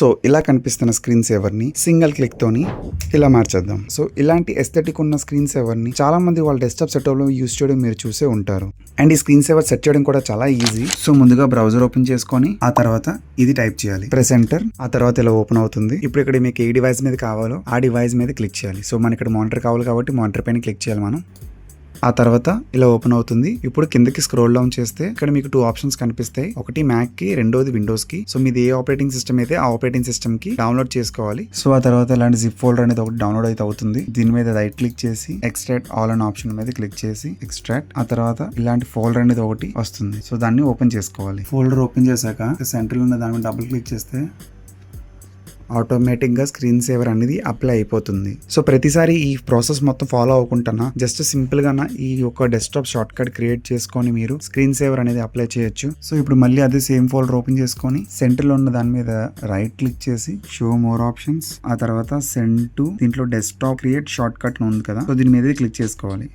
So ఇలా కనిపిస్తున్న screen saver ని సింగిల్ క్లిక్ తోని ఇలా మార్చేద్దాం. సో ఇలాంటి ఎస్థెటిక్ ఉన్న స్క్రీన్ సేవర్ ని చాలా మంది వాళ్ళ డెస్క్టాప్ సెటప్ లో యూజ్ చేయడం మీరు చూసే ఉంటారు. అండ్ ఈ స్క్రీన్ సేవర్ సెట్ చేయడం కూడా చాలా ఈజీ. సో ముందుగా బ్రౌజర్ ఓపెన్ చేసుకొని ఆ తర్వాత ఇది టైప్ చేయాలి, ప్రెస్ ఎంటర్. ఆ తర్వాత ఇలా ఓపెన్ అవుతుంది. ఇప్పుడు ఇక్కడ మీకు ఏ డివైస్ మీద కావాలో ఆ డివైస్ మీద క్లిక్ చేయాలి. సో మనకి ఇక్కడ మానిటర్ కావాలి కాబట్టి మానిటర్ పైన క్లిక్ చేయాలి మనం. ఆ తర్వాత ఇలా ఓపెన్ అవుతుంది. ఇప్పుడు కిందకి స్క్రోల్ డౌన్ చేస్తే ఇక్కడ మీకు 2 ఆప్షన్స్ కనిపిస్తాయి. ఒకటి మ్యాక్ కి, రెండోది విండోస్ కి. సో మీది ఏ ఆపరేటింగ్ సిస్టమ్ అయితే ఆ ఆపరేటింగ్ సిస్టమ్ కి డౌన్లోడ్ చేసుకోవాలి. సో ఆ తర్వాత ఇలాంటి జిప్ ఫోల్డర్ అనేది ఒకటి డౌన్లోడ్ అయితే అవుతుంది. దీని మీద రైట్ క్లిక్ చేసి ఎక్స్ట్రాక్ట్ ఆల్ అనే ఆప్షన్ మీద క్లిక్ చేసి ఎక్స్ట్రాక్ట్. ఆ తర్వాత ఇలాంటి ఫోల్డర్ అనేది ఒకటి వస్తుంది. సో దాన్ని ఓపెన్ చేసుకోవాలి. ఫోల్డర్ ఓపెన్ చేశాక సెంట్రల్ ఉన్న దాని మీద డబుల్ క్లిక్ చేస్తే ఆటోమేటిక్ గా స్క్రీన్ సేవర్ అనేది అప్లై అయిపోతుంది. సో ప్రతిసారి ఈ ప్రాసెస్ మొత్తం ఫాలో అవ్వకుండా జస్ట్ సింపుల్ గా ఈ యొక్క డెస్క్టాప్ షార్ట్ కట్ క్రియేట్ చేసుకొని మీరు స్క్రీన్ సేవర్ అనేది అప్లై చేయొచ్చు. సో ఇప్పుడు మళ్ళీ అదే సేమ్ ఫోల్డర్ ఓపెన్ చేసుకొని సెంటర్ లో ఉన్న దాని మీద రైట్ క్లిక్ చేసి షో మోర్ ఆప్షన్స్. ఆ తర్వాత సెండ్ టు దీంట్లో డెస్క్టాప్ క్రియేట్ షార్ట్ కట్ ఉంది కదా, సో దీని మీద క్లిక్ చేసుకోవాలి.